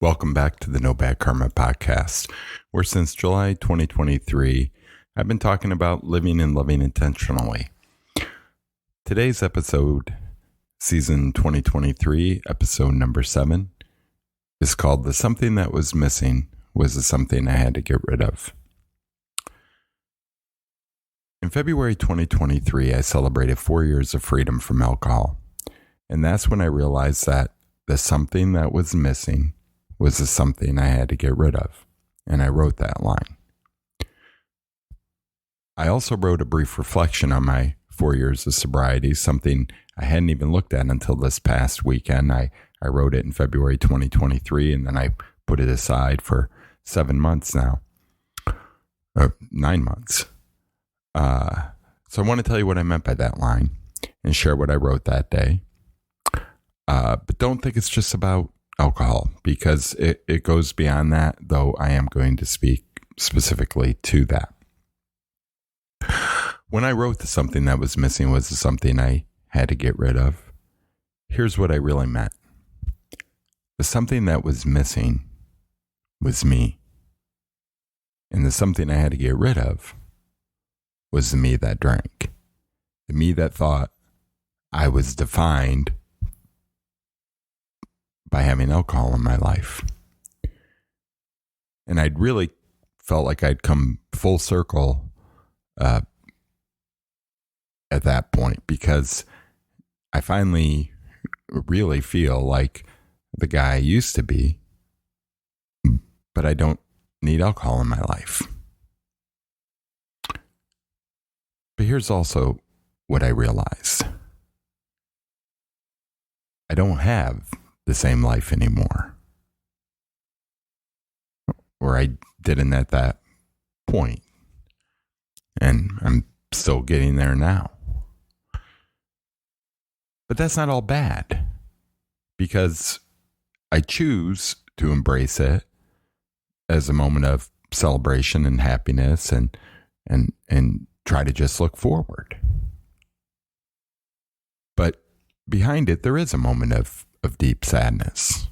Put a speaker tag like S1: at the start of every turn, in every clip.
S1: Welcome back to the No Bad Karma podcast, where since July 2023, I've been talking about living and loving intentionally. Today's episode, season 2023, episode number 7, is called The Something That Was Missing Was the Something I Had to Get Rid of. In February 2023, I celebrated 4 years of freedom from alcohol. And that's when I realized that the something that was missing was the something I had to get rid of. And I wrote that line. I also wrote a brief reflection on my 4 years of sobriety, something I hadn't even looked at until this past weekend. I wrote it in February 2023, and then I put it aside for 7 months now, or 9 months. So I want to tell you what I meant by that line and share what I wrote that day. But don't think it's just about alcohol, because it goes beyond that, though I am going to speak specifically to that. When I wrote the something that was missing was the something I had to get rid of, here's what I really meant. The something that was missing was me. And the something I had to get rid of was the me that drank. The me that thought I was defined by having alcohol in my life. And I'd really felt like I'd come full circle at that point, because I finally really feel like the guy I used to be, but I don't need alcohol in my life. But here's also what I realized. I don't have the same life anymore, or I didn't at that point, and I'm still getting there now. But that's not all bad, because I choose to embrace it as a moment of celebration and happiness, and try to just look forward. But behind it, there is a moment of deep sadness,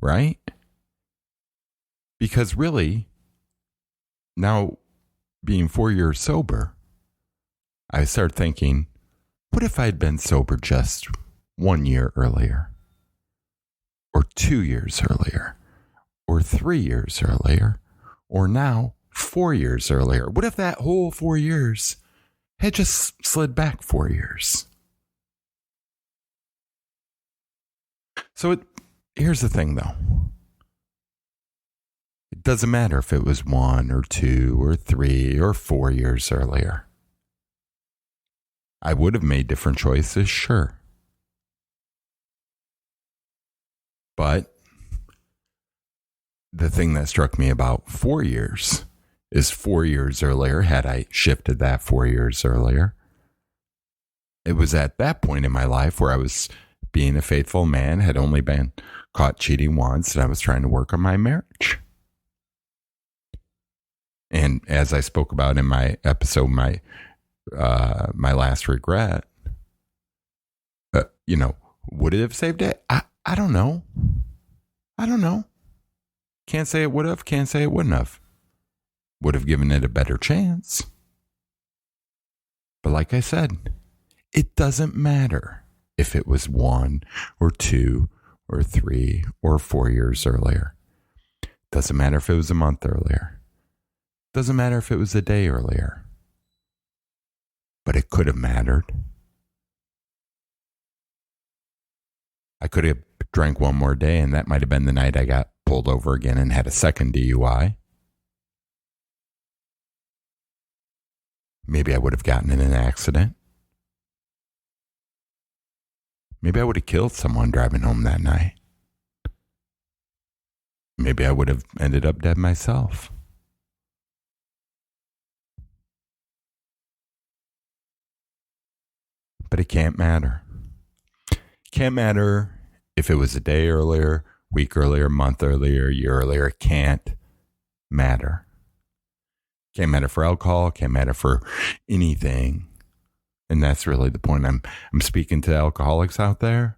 S1: right? Because really, now being 4 years sober, I start thinking, what if I'd been sober just 1 year earlier, or 2 years earlier, or 3 years earlier, or now 4 years earlier? What if that whole 4 years had just slid back 4 years? So here's the thing, though. It doesn't matter if it was 1 or 2 or 3 or 4 years earlier. I would have made different choices, sure. But the thing that struck me about 4 years is 4 years earlier, had I shifted that 4 years earlier, it was at that point in my life where I was being a faithful man, had only been caught cheating once, and I was trying to work on my marriage. And as I spoke about in my episode, my last regret, would it have saved it? I don't know. Can't say it would have, can't say it wouldn't have. Would have given it a better chance. But like I said, it doesn't matter if it was 1 or 2 or 3 or 4 years earlier. Doesn't matter if it was a month earlier. Doesn't matter if it was a day earlier. But it could have mattered. I could have drank one more day, and that might have been the night I got pulled over again and had a second DUI. Maybe I would have gotten in an accident. Maybe I would have killed someone driving home that night. Maybe I would have ended up dead myself. But it can't matter. Can't matter if it was a day earlier, week earlier, month earlier, year earlier. It can't matter. Can't matter for alcohol. Can't matter for anything. And that's really the point. I'm speaking to alcoholics out there,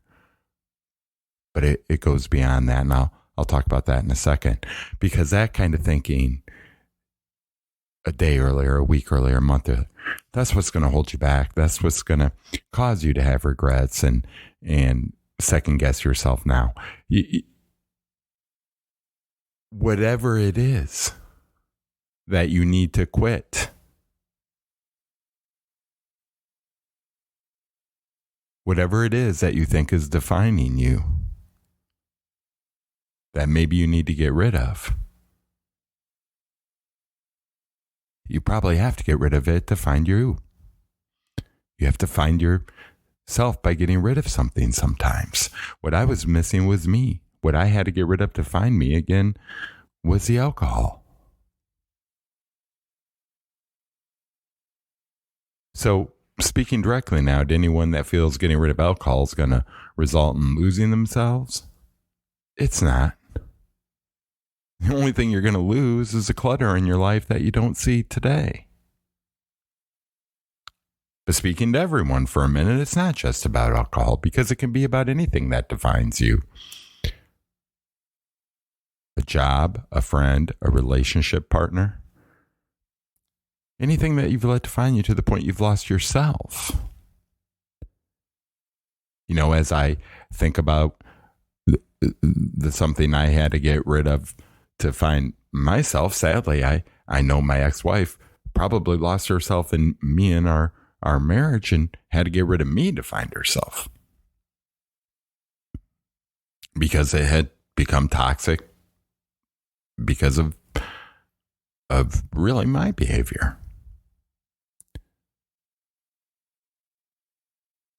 S1: but it goes beyond that. And I'll I'll talk about that in a second, because that kind of thinking a day earlier, a week earlier, a month earlier, that's what's going to hold you back. That's what's going to cause you to have regrets and second guess yourself now. Whatever it is that you need to quit, whatever it is that you think is defining you, that maybe you need to get rid of, you probably have to get rid of it to find you. You have to find yourself by getting rid of something sometimes. What I was missing was me. What I had to get rid of to find me again was the alcohol. So, speaking directly now to anyone that feels getting rid of alcohol is going to result in losing themselves, it's not. The only thing you're going to lose is the clutter in your life that you don't see today. But speaking to everyone for a minute, it's not just about alcohol, because it can be about anything that defines you. A job, a friend, a relationship partner. Anything that you've let define you to the point you've lost yourself. You know, as I think about the something I had to get rid of to find myself, sadly, I know my ex-wife probably lost herself in me and our marriage and had to get rid of me to find herself. Because it had become toxic because of really my behavior.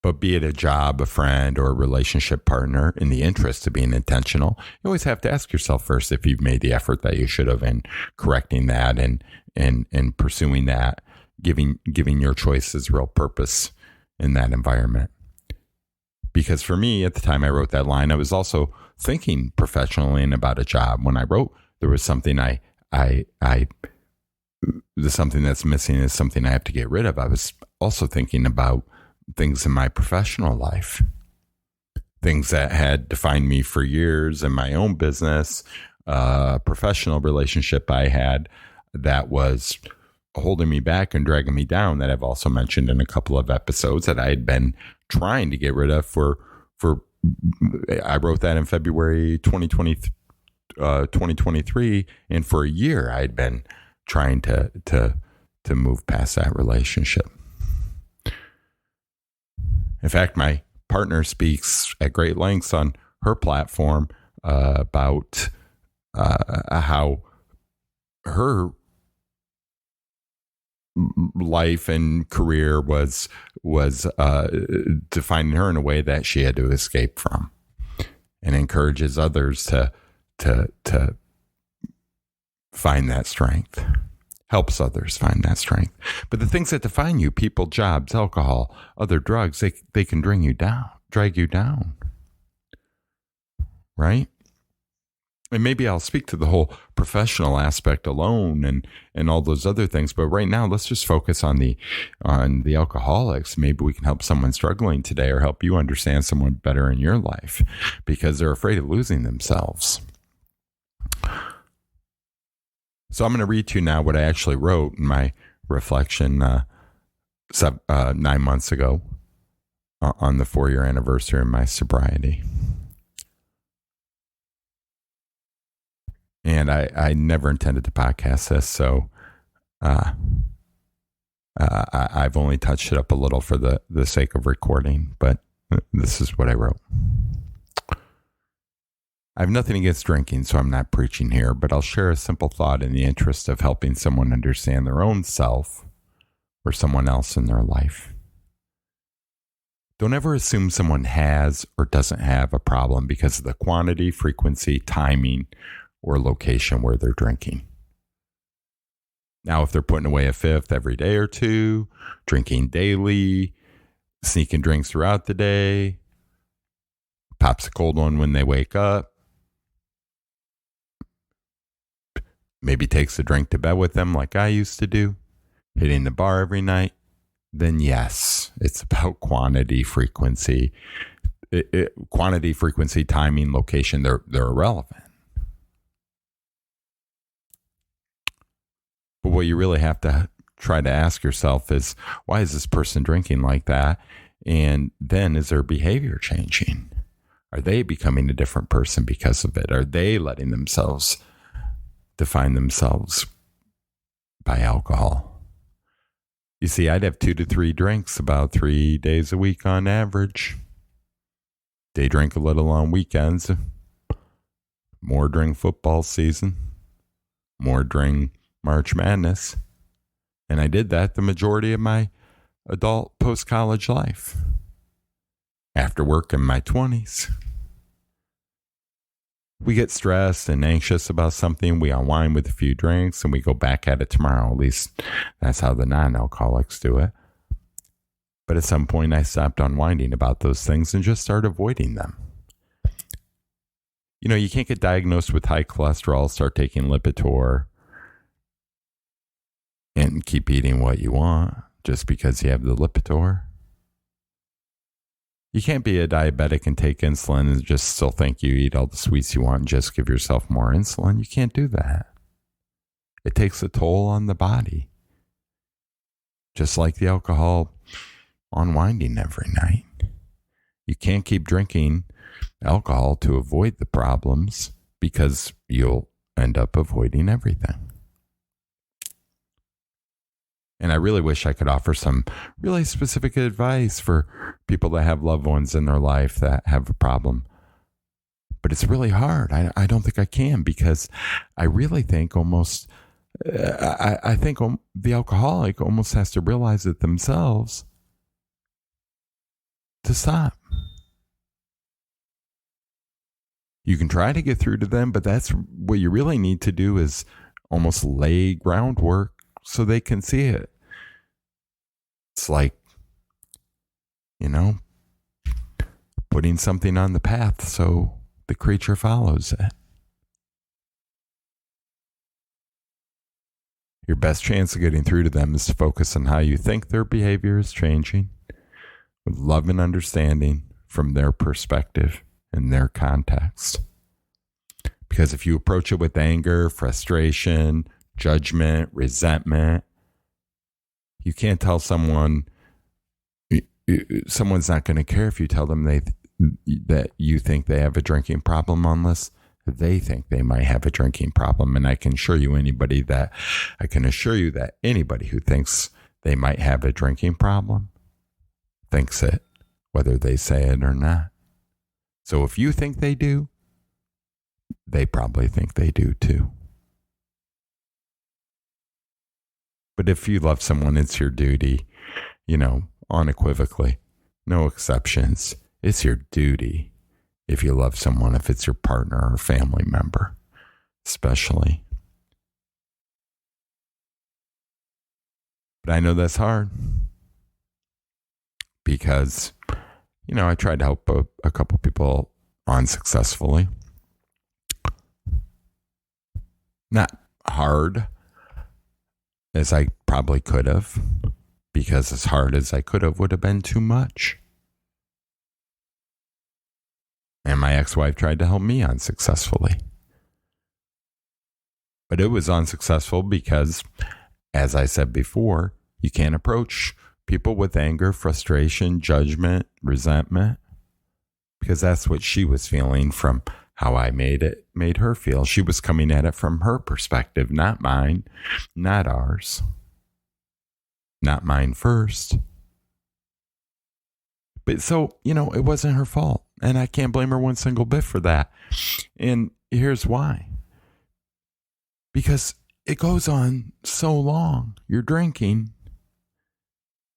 S1: But be it a job, a friend, or a relationship partner, in the interest of being intentional, you always have to ask yourself first if you've made the effort that you should have in correcting that and pursuing that, giving your choices real purpose in that environment. Because for me, at the time I wrote that line, I was also thinking professionally and about a job. When I wrote, there was something something that's missing is something I have to get rid of. I was also thinking about things in my professional life, things that had defined me for years in my own business, professional relationship I had that was holding me back and dragging me down, that I've also mentioned in a couple of episodes, that I had been trying to get rid of for I wrote that in February 2023, and for a year I had been trying to move past that relationship. In fact, my partner speaks at great lengths on her platform about how her life and career was defining her in a way that she had to escape from, and encourages others to find that strength. Helps others find that strength. But the things that define you, people, jobs, alcohol, other drugs, they can drag you down. Right? And maybe I'll speak to the whole professional aspect alone and all those other things. But right now, let's just focus on the alcoholics. Maybe we can help someone struggling today, or help you understand someone better in your life, because they're afraid of losing themselves. So I'm going to read to you now what I actually wrote in my reflection 9 months ago on the 4-year anniversary of my sobriety. And I never intended to podcast this, so I've only touched it up a little for the sake of recording, but this is what I wrote. I have nothing against drinking, so I'm not preaching here, but I'll share a simple thought in the interest of helping someone understand their own self or someone else in their life. Don't ever assume someone has or doesn't have a problem because of the quantity, frequency, timing, or location where they're drinking. Now, if they're putting away a fifth every day or two, drinking daily, sneaking drinks throughout the day, pops a cold one when they wake up, maybe takes a drink to bed with them like I used to do, hitting the bar every night, then yes, it's about quantity, frequency. Quantity, frequency, timing, location, they're irrelevant. what you really have to try to ask yourself is, why is this person drinking like that? And then, is their behavior changing? Are they becoming a different person because of it? Are they letting themselves define themselves by alcohol? You see, I'd have 2 to 3 drinks about 3 days a week on average. Day drink a little on weekends, more during football season, more during March Madness. And I did that the majority of my adult post-college life. After work in my 20s. We get stressed and anxious about something, we unwind with a few drinks, and we go back at it tomorrow. At least that's how the non-alcoholics do it. But at some point, I stopped unwinding about those things and just started avoiding them. You know, you can't get diagnosed with high cholesterol, start taking Lipitor, and keep eating what you want just because you have the Lipitor. You can't be a diabetic and take insulin and just still think you eat all the sweets you want and just give yourself more insulin. You can't do that. It takes a toll on the body. Just like the alcohol unwinding every night. You can't keep drinking alcohol to avoid the problems because you'll end up avoiding everything. And I really wish I could offer some really specific advice for people that have loved ones in their life that have a problem. But it's really hard. I don't think I can, because I really think almost, I think the alcoholic almost has to realize it themselves to stop. You can try to get through to them, but that's what you really need to do, is almost lay groundwork so they can see it. It's like, you know, putting something on the path so the creature follows it. Your best chance of getting through to them is to focus on how you think their behavior is changing, with love and understanding from their perspective and their context. Because if you approach it with anger, frustration, judgment, resentment, you can't tell someone's not going to care if you tell them that you think they have a drinking problem, unless they think they might have a drinking problem. And I can assure you that anybody who thinks they might have a drinking problem thinks it, whether they say it or not. So if you think they do, they probably think they do too. But if you love someone, it's your duty, unequivocally, no exceptions. It's your duty, if you love someone, if it's your partner or family member, especially. But I know that's hard, because, I tried to help a couple people unsuccessfully. Not hard as I probably could have, because as hard as I could have would have been too much. And my ex-wife tried to help me unsuccessfully. But it was unsuccessful because, as I said before, you can't approach people with anger, frustration, judgment, resentment, because that's what she was feeling from how I made her feel. She was coming at it from her perspective, not mine, not ours, not mine first. But so, it wasn't her fault, and I can't blame her one single bit for that. And here's why. Because it goes on so long, you're drinking,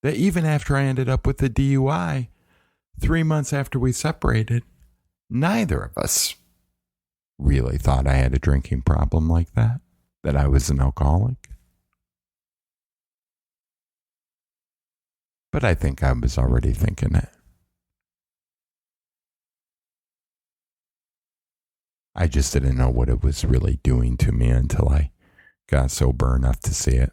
S1: that even after I ended up with the DUI, 3 months after we separated, neither of us really thought I had a drinking problem like that I was an alcoholic. But I think I was already thinking it. I just didn't know what it was really doing to me until I got sober enough to see it.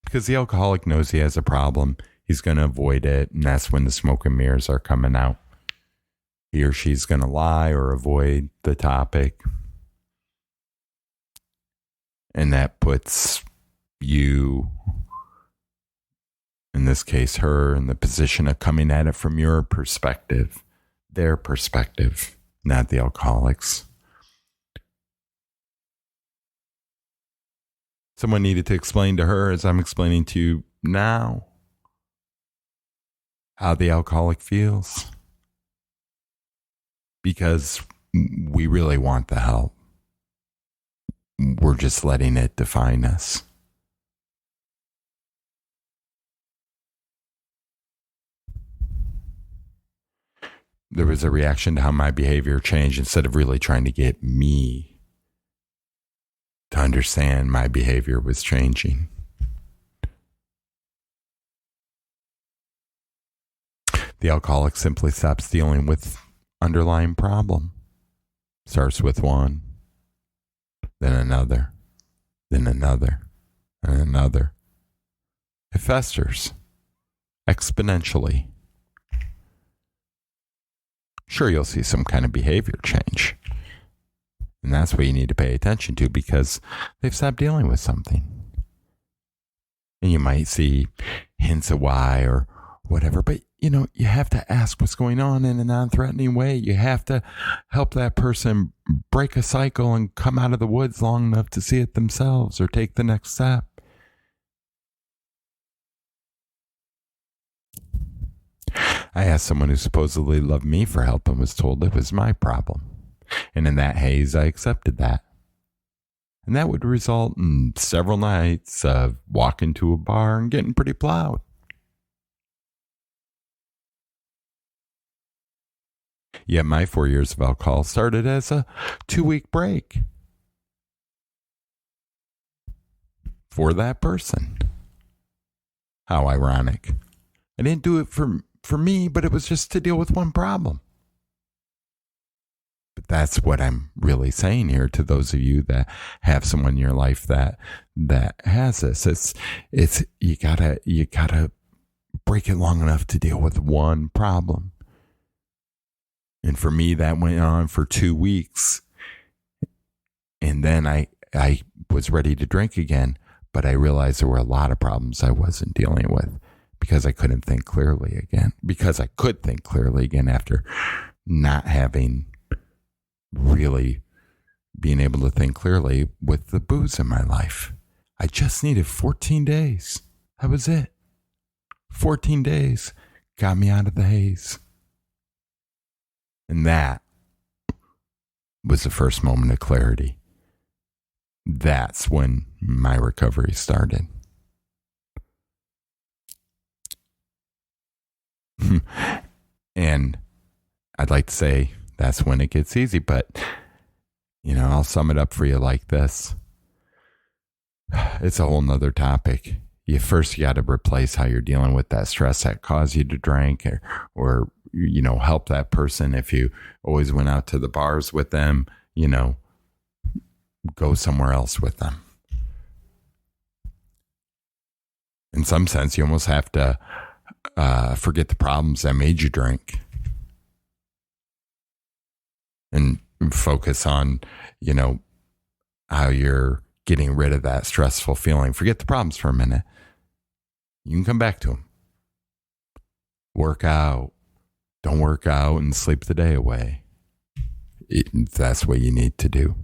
S1: Because the alcoholic knows he has a problem, he's going to avoid it, and that's when the smoke and mirrors are coming out. He or she's going to lie or avoid the topic. And that puts you, in this case, her, in the position of coming at it from your perspective, their perspective, not the alcoholic's. Someone needed to explain to her, as I'm explaining to you now, how the alcoholic feels. Because we really want the help. We're just letting it define us. There was a reaction to how my behavior changed instead of really trying to get me to understand my behavior was changing. The alcoholic simply stops dealing with underlying problem. Starts with one, then another, then another, and another. It festers exponentially. Sure, you'll see some kind of behavior change. And that's what you need to pay attention to, because they've stopped dealing with something. And you might see hints of why or whatever, but you have to ask what's going on in a non-threatening way. You have to help that person break a cycle and come out of the woods long enough to see it themselves or take the next step. I asked someone who supposedly loved me for help and was told it was my problem. And in that haze, I accepted that. And that would result in several nights of walking to a bar and getting pretty plowed. Yet my 4 years of alcohol started as a 2-week break for that person. How ironic. I didn't do it for me, but it was just to deal with one problem. But that's what I'm really saying here to those of you that have someone in your life that has this. It's you gotta break it long enough to deal with one problem. And for me, that went on for 2 weeks. And then I was ready to drink again, but I realized there were a lot of problems I wasn't dealing with because I couldn't think clearly again. Because I could think clearly again after not having really being able to think clearly with the booze in my life. I just needed 14 days. That was it. 14 days got me out of the haze. And that was the first moment of clarity. That's when my recovery started. And I'd like to say that's when it gets easy, but I'll sum it up for you like this. It's a whole nother topic. You got to replace how you're dealing with that stress that caused you to drink or help that person. If you always went out to the bars with them, go somewhere else with them. In some sense, you almost have to forget the problems that made you drink and focus on, how you're getting rid of that stressful feeling. Forget the problems for a minute. You can come back to them. Work out. Don't work out and sleep the day away. That's what you need to do.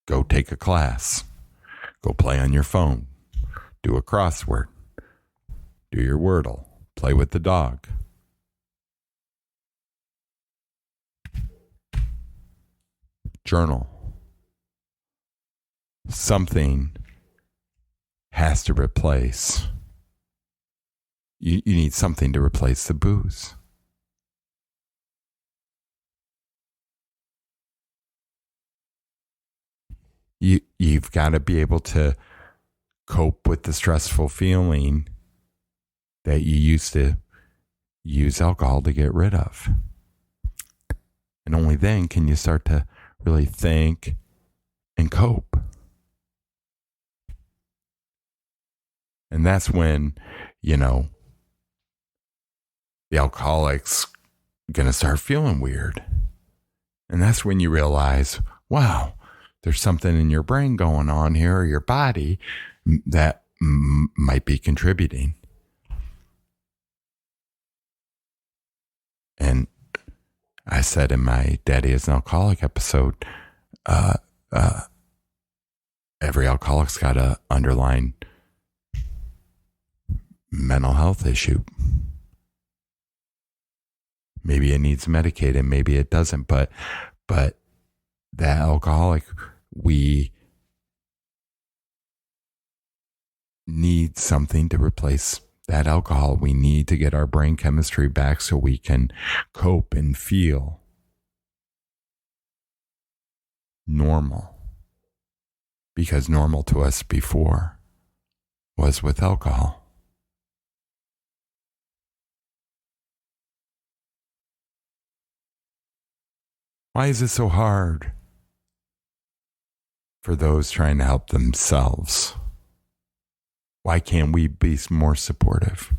S1: Go take a class. Go play on your phone. Do a crossword. Do your Wordle. Play with the dog. Journal. Something has to replace. You need something to replace the booze. You've got to be able to cope with the stressful feeling that you used to use alcohol to get rid of. And only then can you start to really think and cope. And that's when, the alcoholic's going to start feeling weird. And that's when you realize, wow, there's something in your brain going on here or your body that might be contributing. And I said in my Daddy is an Alcoholic episode, every alcoholic's got an underlying mental health issue. Maybe it needs medicated, maybe it doesn't, but that alcoholic, we need something to replace that alcohol. We need to get our brain chemistry back so we can cope and feel normal. Because normal to us before was with alcohol. Why is it so hard for those trying to help themselves? Why can't we be more supportive?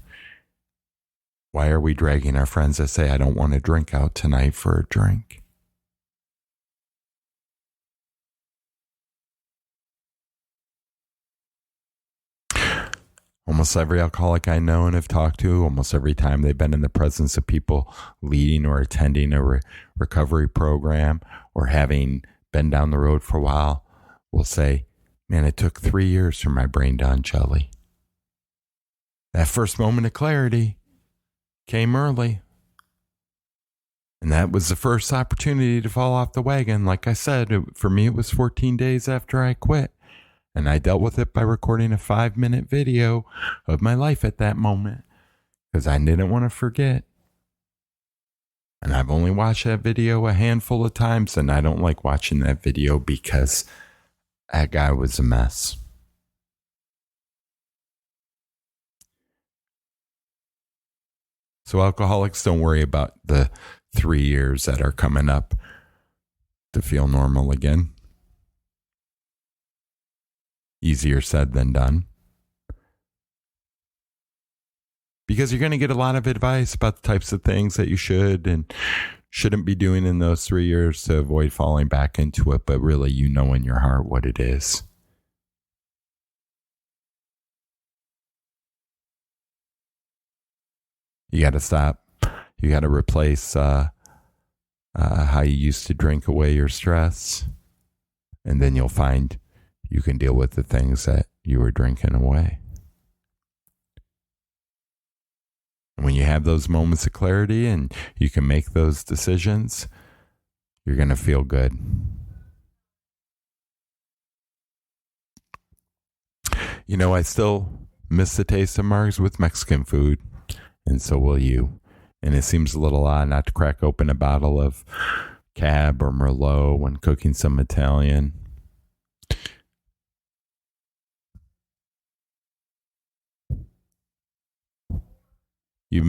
S1: Why are we dragging our friends that say, I don't want to drink out tonight for a drink? Almost every alcoholic I know and have talked to, almost every time they've been in the presence of people leading or attending a recovery program or having been down the road for a while, will say, man, it took 3 years for my brain to unjelly. That first moment of clarity came early. And that was the first opportunity to fall off the wagon. Like I said, for me, it was 14 days after I quit. And I dealt with it by recording a 5-minute video of my life at that moment because I didn't want to forget. And I've only watched that video a handful of times, and I don't like watching that video because that guy was a mess. So alcoholics, don't worry about the 3 years that are coming up to feel normal again. Easier said than done. Because you're going to get a lot of advice about the types of things that you should and shouldn't be doing in those 3 years to avoid falling back into it, but really you know in your heart what it is. You got to stop. You got to replace how you used to drink away your stress, and then you'll find you can deal with the things that you were drinking away. And when you have those moments of clarity and you can make those decisions, you're going to feel good. You know, I still miss the taste of margs with Mexican food, and so will you. And it seems a little odd not to crack open a bottle of Cab or Merlot when cooking some Italian. You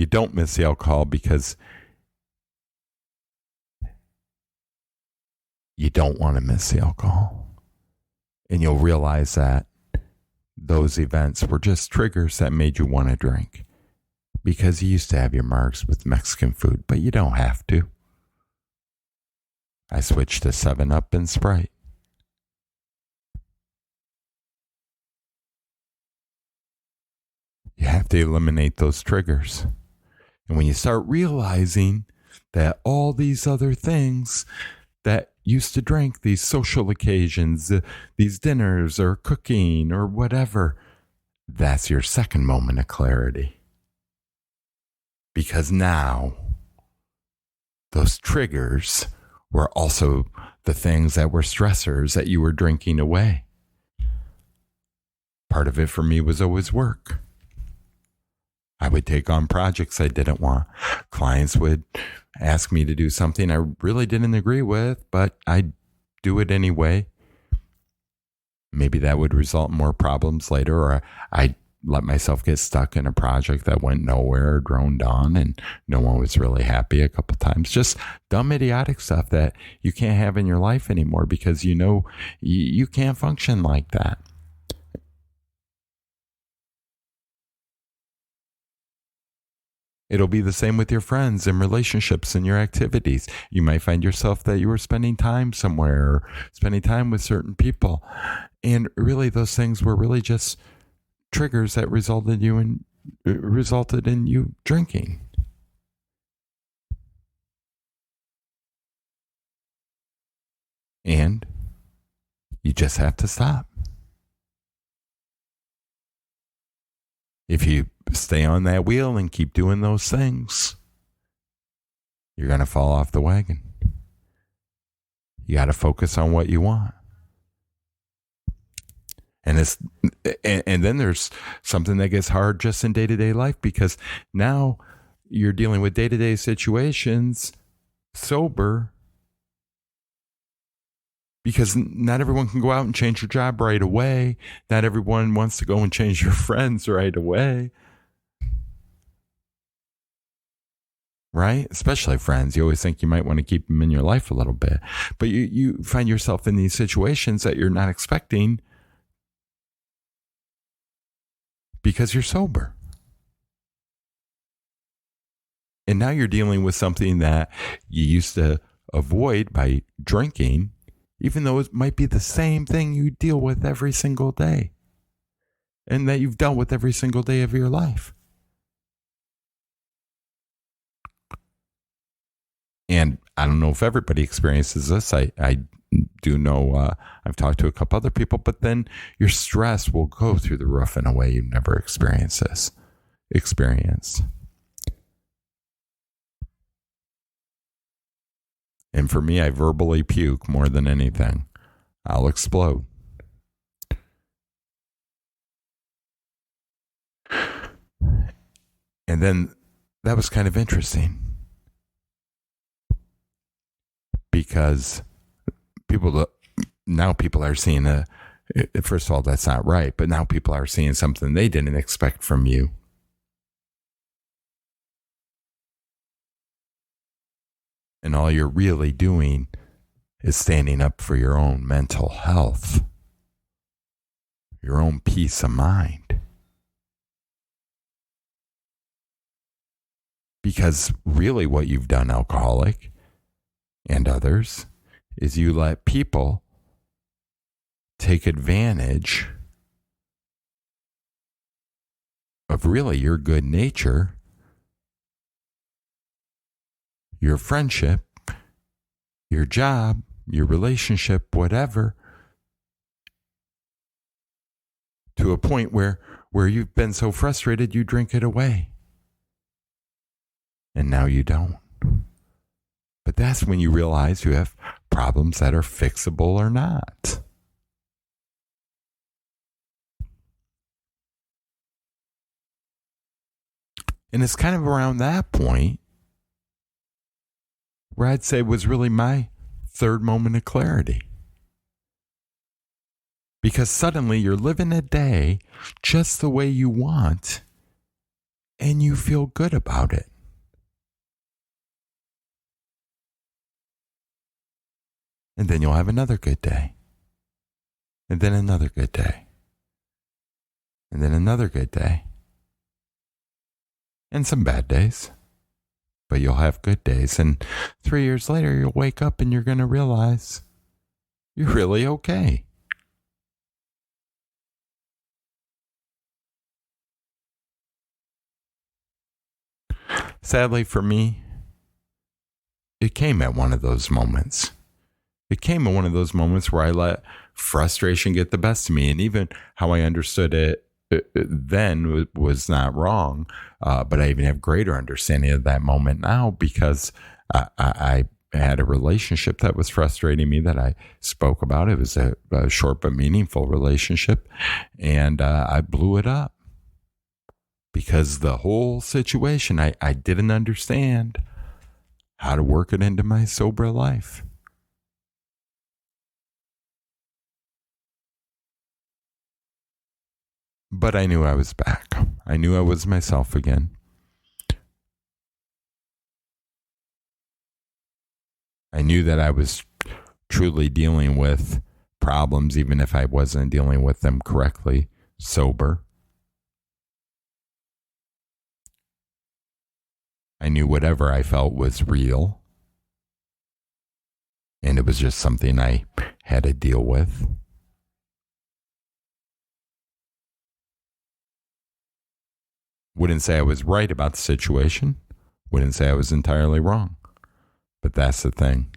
S1: don't miss the alcohol because you don't want to miss the alcohol. And you'll realize that those events were just triggers that made you want to drink. Because you used to have your margs with Mexican food, but you don't have to. I switched to 7-Up and Sprite. You have to eliminate those triggers. And when you start realizing that all these other things that used to drink, these social occasions, these dinners or cooking or whatever, that's your second moment of clarity. Because now those triggers were also the things that were stressors that you were drinking away. Part of it for me was always work. I would take on projects I didn't want. Clients would ask me to do something I really didn't agree with, but I'd do it anyway. Maybe that would result in more problems later, or I'd let myself get stuck in a project that went nowhere, droned on, and no one was really happy a couple times. Just dumb, idiotic stuff that you can't have in your life anymore because you know you can't function like that. It'll be the same with your friends and relationships and your activities. You might find yourself that you were spending time somewhere or spending time with certain people. And really those things were really just triggers that resulted in you drinking. And you just have to stop. If you stay on that wheel and keep doing those things, you're going to fall off the wagon. You got to focus on what you want. And then there's something that gets hard just in day-to-day life, because now you're dealing with day-to-day situations sober, because not everyone can go out and change your job right away. Not everyone wants to go and change your friends right away. Right? Especially friends. You always think you might want to keep them in your life a little bit. But you find yourself in these situations that you're not expecting because you're sober. And now you're dealing with something that you used to avoid by drinking, even though it might be the same thing you deal with every single day and that you've dealt with every single day of your life. And I don't know if everybody experiences this. I do know, I've talked to a couple other people, but then your stress will go through the roof in a way you've never experienced. And for me, I verbally puke more than anything. I'll explode. And then that was kind of interesting, because people are seeing first of all, that's not right, but now people are seeing something they didn't expect from you. And all you're really doing is standing up for your own mental health, your own peace of mind. Because really what you've done, alcoholic and others, is you let people take advantage of really your good nature, your friendship, your job, your relationship, whatever, to a point where you've been so frustrated you drink it away. And now you don't. But that's when you realize you have problems that are fixable or not. And it's kind of around that point where I'd say was really my third moment of clarity. Because suddenly you're living a day just the way you want, and you feel good about it. And then you'll have another good day. And then another good day. And then another good day. And some bad days. But you'll have good days. And 3 years later, you'll wake up and you're going to realize you're really okay. Sadly for me, it came at one of those moments. It came at one of those moments where I let frustration get the best of me. And even how I understood it then was not wrong. But I even have greater understanding of that moment now, because I had a relationship that was frustrating me that I spoke about. It was a short but meaningful relationship. And I blew it up because the whole situation, I didn't understand how to work it into my sober life. But I knew I was back. I knew I was myself again. I knew that I was truly dealing with problems, even if I wasn't dealing with them correctly, sober. I knew whatever I felt was real, and it was just something I had to deal with. Wouldn't say I was right about the situation. Wouldn't say I was entirely wrong. But that's the thing.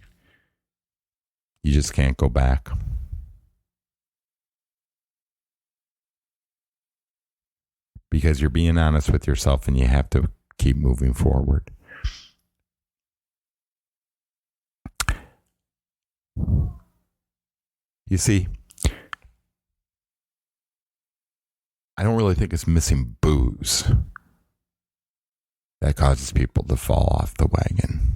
S1: You just can't go back. Because you're being honest with yourself and you have to keep moving forward. You see, I don't really think it's missing booze that causes people to fall off the wagon.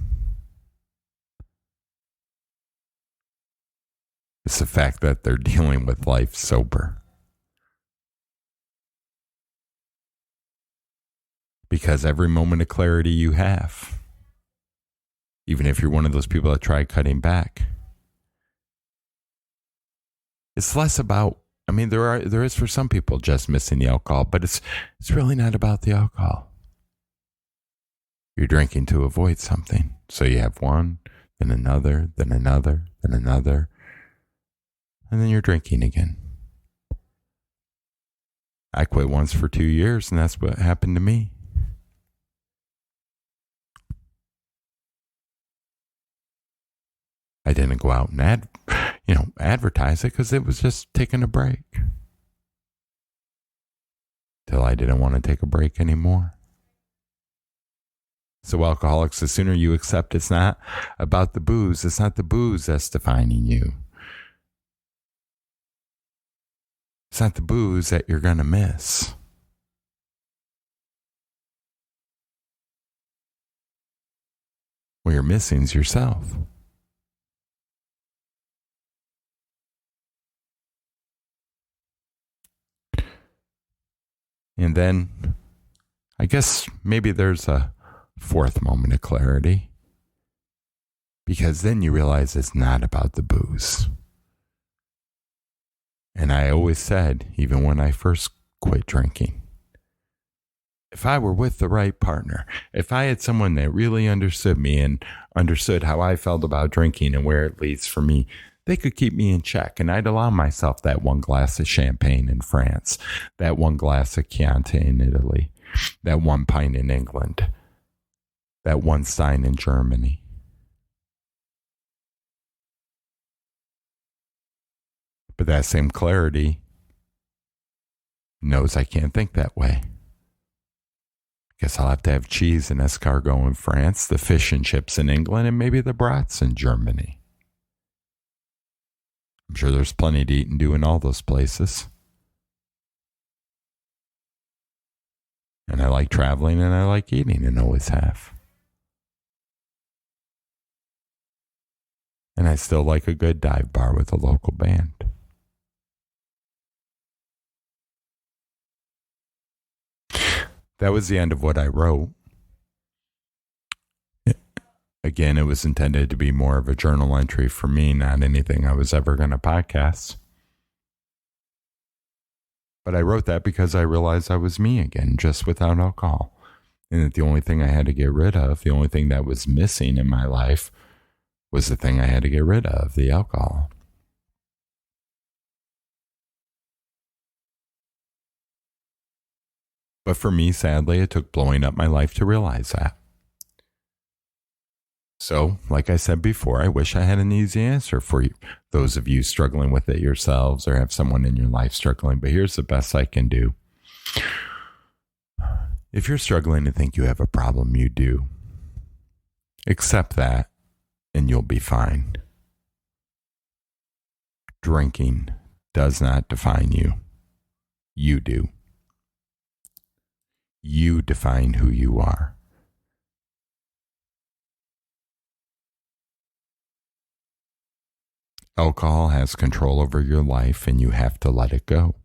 S1: It's the fact that they're dealing with life sober. Because every moment of clarity you have, even if you're one of those people that try cutting back, it's less about, I mean, there is for some people just missing the alcohol, but it's really not about the alcohol. You're drinking to avoid something. So you have one, then another, then another, then another, and then you're drinking again. I quit once for 2 years, and that's what happened to me. I didn't go out and advertise it because it was just taking a break. Till I didn't want to take a break anymore. So alcoholics, the sooner you accept it's not about the booze, it's not the booze that's defining you. It's not the booze that you're going to miss. What you're missing is yourself. And then, I guess maybe there's a fourth moment of clarity. Because then you realize it's not about the booze. And I always said, even when I first quit drinking, if I were with the right partner, if I had someone that really understood me and understood how I felt about drinking and where it leads for me, they could keep me in check, and I'd allow myself that one glass of champagne in France, that one glass of Chianti in Italy, that one pint in England, that one stein in Germany. But that same clarity knows I can't think that way. Guess I'll have to have cheese and escargot in France, the fish and chips in England, and maybe the brats in Germany. I'm sure there's plenty to eat and do in all those places. And I like traveling and I like eating and always have. And I still like a good dive bar with a local band. That was the end of what I wrote. Again, it was intended to be more of a journal entry for me, not anything I was ever going to podcast. But I wrote that because I realized I was me again, just without alcohol. And that the only thing I had to get rid of, the only thing that was missing in my life was the thing I had to get rid of, the alcohol. But for me, sadly, it took blowing up my life to realize that. So, like I said before, I wish I had an easy answer for you, those of you struggling with it yourselves or have someone in your life struggling, but here's the best I can do. If you're struggling to think you have a problem, you do. Accept that, and you'll be fine. Drinking does not define you. You do. You define who you are. Alcohol has control over your life, and you have to let it go.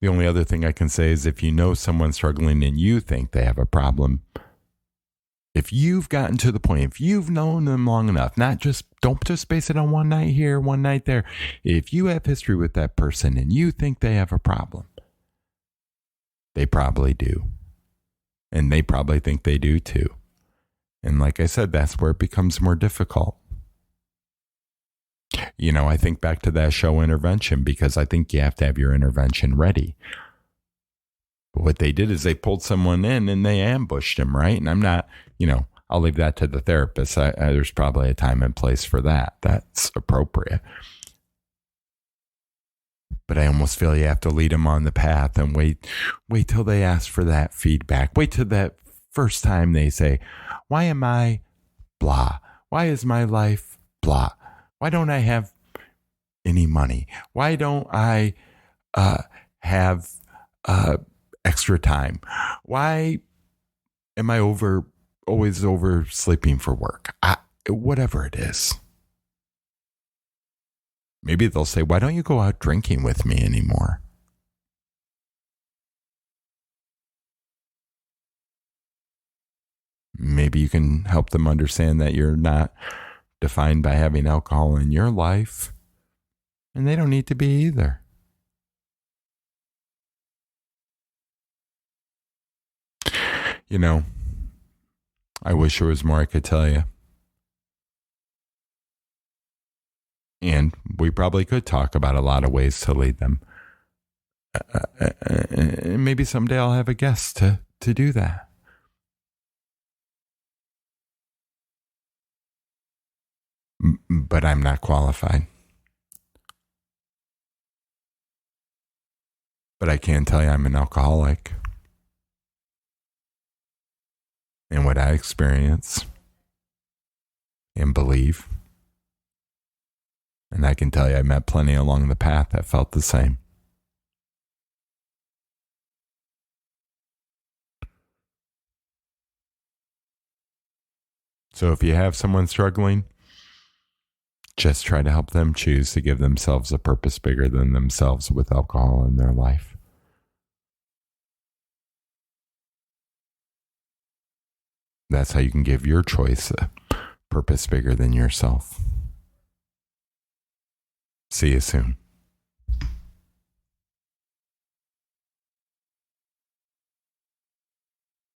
S1: The only other thing I can say is if you know someone struggling and you think they have a problem, If you've gotten to the point, if you've known them long enough, don't just base it on one night here, one night there. If you have history with that person and you think they have a problem, they probably do. And they probably think they do too. And like I said, that's where it becomes more difficult. I think back to that show Intervention, because I think you have to have your intervention ready. But what they did is they pulled someone in and they ambushed him, right? And I'm not, I'll leave that to the therapist. There's probably a time and place for that. That's appropriate. But I almost feel you have to lead them on the path and wait till they ask for that feedback. Wait till that first time they say, why am I blah? Why is my life blah? Why don't I have any money? Why don't I have extra time? Why am I always oversleeping for work? Whatever it is. Maybe they'll say, why don't you go out drinking with me anymore? Maybe you can help them understand that you're not defined by having alcohol in your life, and they don't need to be either. I wish there was more I could tell you. And we probably could talk about a lot of ways to lead them. Maybe someday I'll have a guest to do that. But I'm not qualified. But I can tell you I'm an alcoholic. And what I experience and believe. And I can tell you I met plenty along the path that felt the same. So if you have someone struggling, just try to help them choose to give themselves a purpose bigger than themselves with alcohol in their life. That's how you can give your choice a purpose bigger than yourself. See you soon.